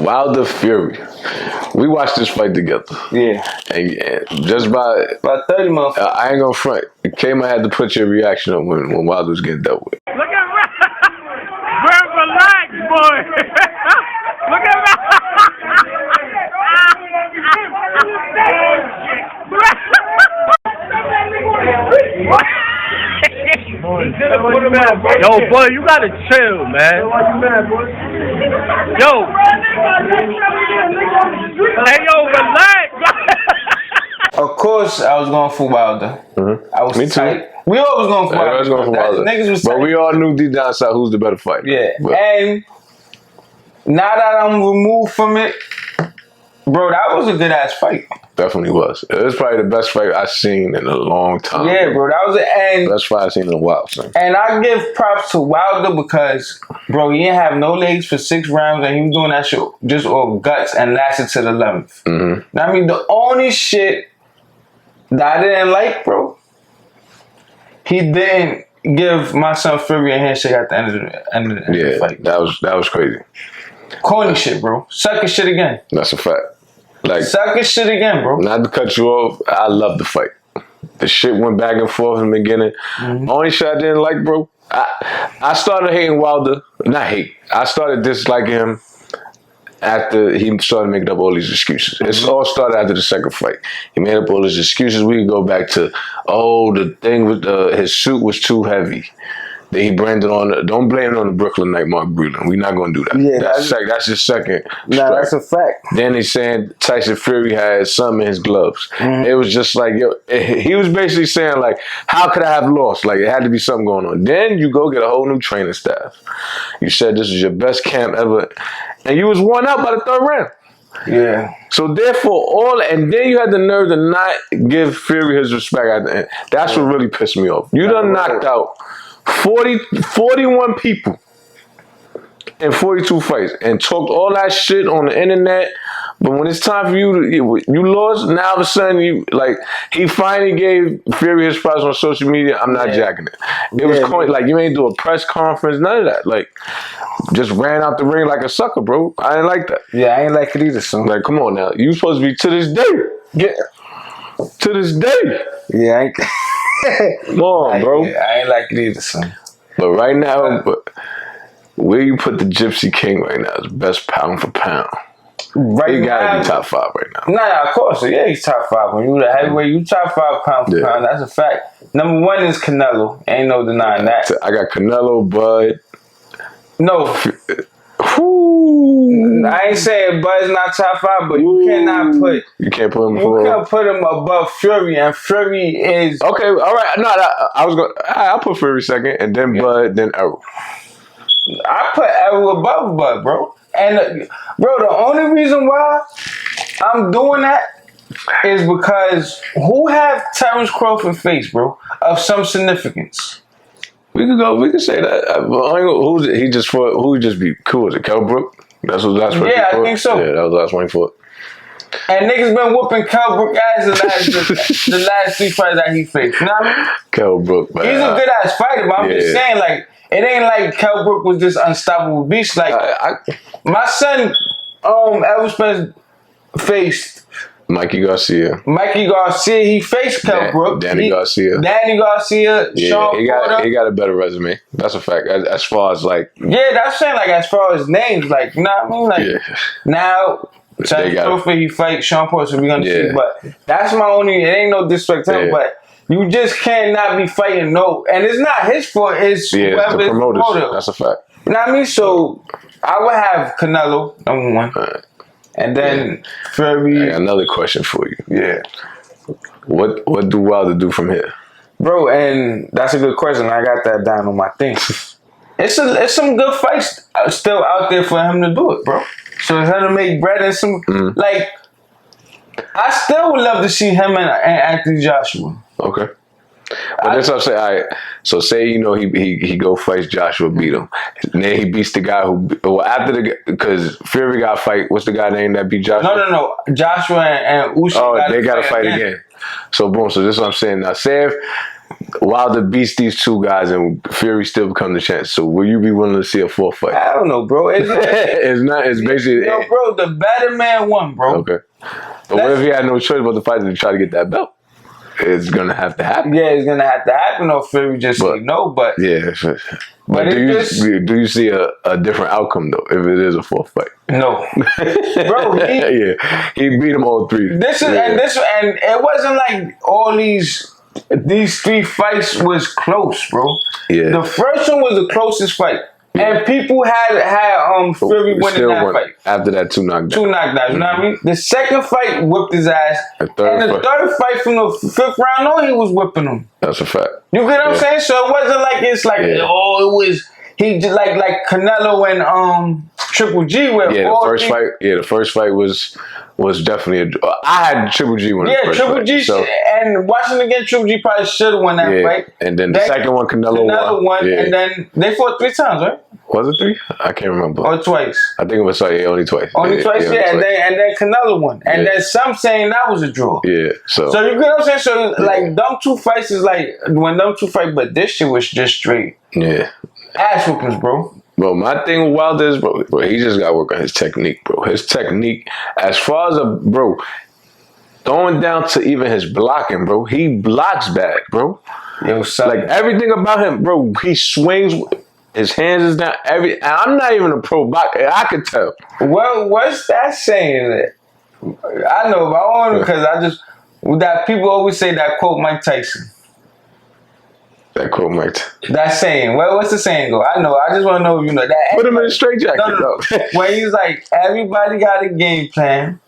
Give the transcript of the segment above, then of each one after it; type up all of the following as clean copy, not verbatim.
Wilder Fury. We watched this fight together. Yeah. And just by about 30 months. I ain't gonna front. Kama had to put your reaction on when Wilder was getting dealt with. Look at Bro, relax, boy. Look at Yo, boy, you gotta chill, man. Yo. Hey, yo, relax. Of course, I was going for Wilder. Mm-hmm. I was Me too. tight. We all was going for Wilder. I was going for Wilder. Niggas was tight. But we all knew deep down inside who's the better fighter. Yeah. But And now that I'm removed from it, bro, that was a good ass fight. Definitely was. It was probably the best fight I've seen in a long time. Yeah, bro, that was it. And best fight I've seen in a while, son. And I give props to Wilder because, bro, he didn't have no legs for 6 rounds and he was doing that shit just all guts and lasted to the 11th. Mm-hmm. Now, I mean, the only shit that I didn't like, bro, he didn't give my son Fury a handshake at the end of the fight. That was crazy. Corny shit, bro. Sucker shit again. That's a fact. Like, sucker shit again, bro. Not to cut you off, I love the fight. The shit went back and forth in the beginning. Mm-hmm. Only shit I didn't like, bro, I started hating Wilder. Not hate. I started disliking him after he started making up all these excuses. Mm-hmm. It all started after the second fight. He made up all these excuses. We could go back to, the thing with his suit was too heavy. Then he branded on. Don't blame it on the Brooklyn Night Mark Breland. We're not gonna do that. Yeah, that's his second. Nah, that's a fact. Then he's saying Tyson Fury had something in his gloves. Mm-hmm. It was just like, he was basically saying like, how could I have lost? Like it had to be something going on. Then you go get a whole new training staff. You said this is your best camp ever, and you was won out by the 3rd round. Yeah. So therefore, and then you had the nerve to not give Fury his respect at the end. That's what really pissed me off. You done knocked out 41 people in 42 fights and talked all that shit on the internet, but when it's time for you lost. Now all of a sudden he finally gave Fury his prize on social media. I'm not jacking it. It was like you ain't do a press conference, none of that. Like just ran out the ring like a sucker, bro. I ain't like that. Yeah, I ain't like it either, son. Like, come on now, you supposed to be to this day. Yeah, to this day. Yeah, I ain't. Come on, bro. I ain't like it either, son. But right now, where you put the Gypsy King right now is best pound for pound. Right, he gotta be top 5 right now. Nah, of course. Yeah, he's top 5. When you the heavyweight, you top 5 pound for pound. That's a fact. Number 1 is Canelo. Ain't no denying that. I got Canelo, Bud. No. I ain't saying Bud's not top 5, but you cannot put. You can't put him. You can't put him above Fury, and Fury is okay. All right, no, I was going. I'll put Fury second, and then Bud, then Errol. I put Errol above Bud, bro. And bro, the only reason why I'm doing that is because who have Terrence Crawford face, bro, of some significance? We could say that. Who he just be cool? Was it Kell Brook? That's what last one. Yeah, I think so. Yeah, that was the last one he fought. And niggas been whooping Kell Brook ass the last 3 fights that he faced. You know what I mean? Kell Brook, man. He's a good ass fighter, but I'm just saying, like, it ain't like Kell Brook was this unstoppable beast. Like, my son, Elvis Spence faced Mikey Garcia, he faced Kell Brook. Danny Garcia, Sean Porter. He got a better resume. That's a fact. As far as like, that's saying like as far as names, like, you know what I mean? Like now, Trophy he fight Sean Porter, so we're gonna see. But that's my only. It ain't no disrespect to him, but you just cannot be fighting and it's not his fault. It's whoever the promoter. That's a fact. You know what I mean? So I would have Canelo number 1. And then Fury. I got another question for you. Yeah. What do Wilder do from here? Bro, and that's a good question. I got that down on my thing. It's some good fights still out there for him to do it, bro. So it's him to make bread and some like I still would love to see him and Anthony Joshua. Okay. But that's what I'm saying. All right. So say he go fights Joshua, beat him, and then he beats the guy because Fury got fight. What's the guy name that beat Joshua? No. Joshua and Usyk. Oh, they got to fight again. So boom. So this is what I'm saying. Now say Wilder beats these two guys and Fury still become the champ. So will you be willing to see a fourth fight? I don't know, bro. It's not. It's basically. Yo, bro, the better man won, bro. Okay. But what if he had no choice but to fight to try to get that belt? It's gonna have to happen. Yeah, it's gonna have to happen. Or Fury just say no, but yeah. But do you see a different outcome though if it is a fourth fight? No, bro. He beat them all three. And it wasn't like all these 3 fights was close, bro. Yeah. The first one was the closest fight. And people had Fury winning that fight. After that, 2 knockdowns. 2 knockdowns, you know what I mean? The second fight whipped his ass. And the third fight from the 5th round on, he was whipping him. That's a fact. You get what I'm saying? So it wasn't like it was he just like Canelo and Triple G where the first fight was definitely I had Triple G win. Yeah, Triple G and watching again, Triple G probably should have won that fight. And then the second one, Canelo won. And then they fought 3 times, right? Was it 3? I can't remember. Or twice. I think it was only twice. Only twice, yeah. And then Canelo won. And then some saying that was a draw. Yeah. So you get what I'm saying? So like them 2 fights is like when them 2 fight, but this shit was just straight. Yeah. Ass whoopings, bro. Bro, my thing with Wilder is, bro, he just got to work on his technique, bro. His technique, as far as throwing down to even his blocking, bro. He blocks bad, bro. Yo, son. Like everything about him, bro. He swings. His hands is down. I'm not even a pro boxer. I could tell. Well, what's that saying? I know, but I want because that people always say that quote Mike Tyson. That quote Mike. That saying. Well, what's the saying go? I know. I just want to know if you know that. Put him in a straitjacket. No. When he's like, everybody got a game plan.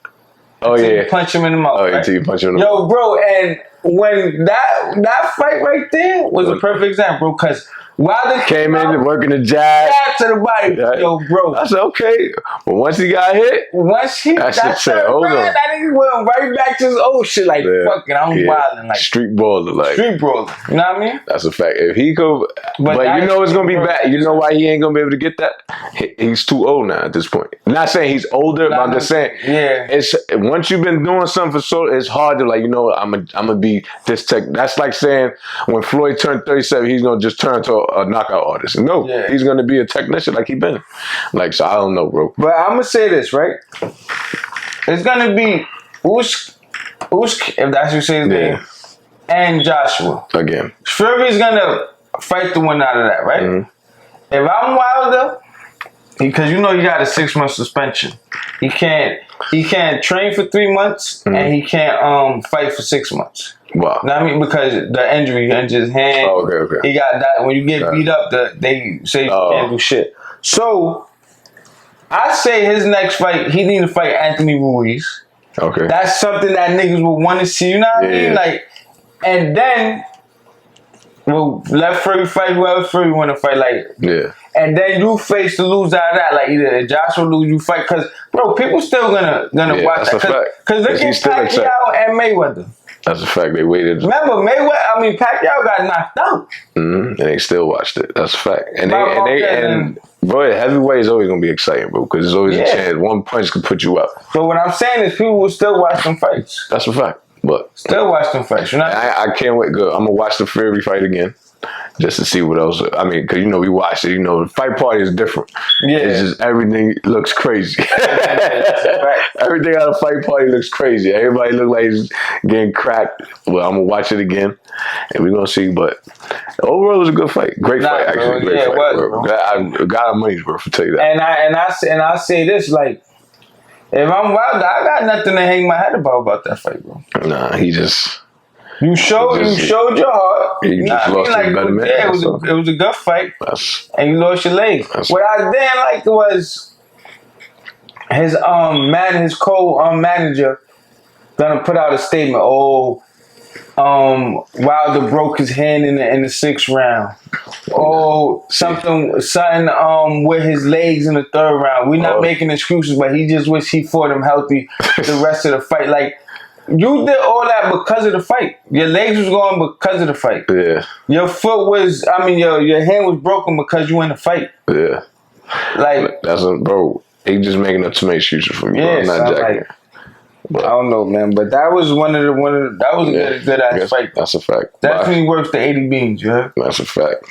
Oh yeah. You punch him in the mouth. Oh yeah, right? you punch him in the mouth. Yo, bro, and when that fight right there was a perfect example, because Wilder came in working the jab to the body. Yo, bro. I said, okay. But once he got hit, that said, hold on. That nigga went right back to his old shit like, fuck it, I'm wilding. Like, street brawler. Like, street brawler. You know what I mean? That's a fact. If he could, but you know it's going to be bad. You know why he ain't going to be able to get that? He's too old now at this point. I'm not saying he's older, but I'm just saying, it's once you've been doing something for so, it's hard to like, I'm going to be this tech. That's like saying when Floyd turned 37, he's going to just turn to a knockout artist. No, he's gonna be a technician like he been. Like, so I don't know, bro. But I'm gonna say this, right? It's gonna be Usyk, if that's you say his name, and Joshua. Again. Fury's gonna fight the one out of that, right? Mm-hmm. If I'm Wilder, because you know you got a 6-month suspension. He can't train for 3 months and he can't fight for 6 months. Wow. You know what I mean? Because the injury, he injured his hand. Oh, okay. He got that. When you get beat up, they say you can't do shit. So, I say his next fight, he need to fight Anthony Ruiz. Okay. That's something that niggas would want to see. You know what I mean? Like, and then, let Fury fight whoever Fury want to fight. Like, and then you face the loser out of that. Like, either Joshua lose, you fight. Because, bro, people still gonna watch that. Because look at Pacquiao and Mayweather. That's a fact. They waited. Remember, Pacquiao got knocked out. Mm-hmm. And they still watched it. That's a fact. And bro, heavyweight is always gonna be exciting, bro, because there's always a chance one punch could put you up. But what I'm saying is, people will still watch them fights. That's a fact. But still watch them fights. You know, I can't wait. Good. I'm gonna watch the Fury fight again. Just to see what else. I mean, because we watched it. The fight party is different. Yeah, it's just everything looks crazy. Everything at a fight party looks crazy. Everybody look like he's getting cracked. Well, I'm gonna watch it again, and we're gonna see. But overall, it was a good fight. Great fight, actually. Great fight, bro. I got our money's worth. To tell you that. And I say this like, if I'm Wilder, I got nothing to hang my head about that fight, bro. Nah, he just. You showed your heart. You just lost to better man. Yeah, it was a good fight. And you lost your leg. What I didn't like was his his co-manager gonna put out a statement. Wilder broke his hand in the 6th round. Something with his legs in the 3rd round. We're not making excuses, but he just wish he fought him healthy the rest of the fight. Like, you did all that because of the fight. Your legs was going because of the fight. Yeah. Your foot was, your hand was broken because you in the fight. Yeah. Like, bro, he just making up too many excuses for me. Yeah, bro. I'm not jacking. I don't know, man. But that was that was a good ass fight. That's a fact. Definitely worth the 80 beans, you heard? That's a fact.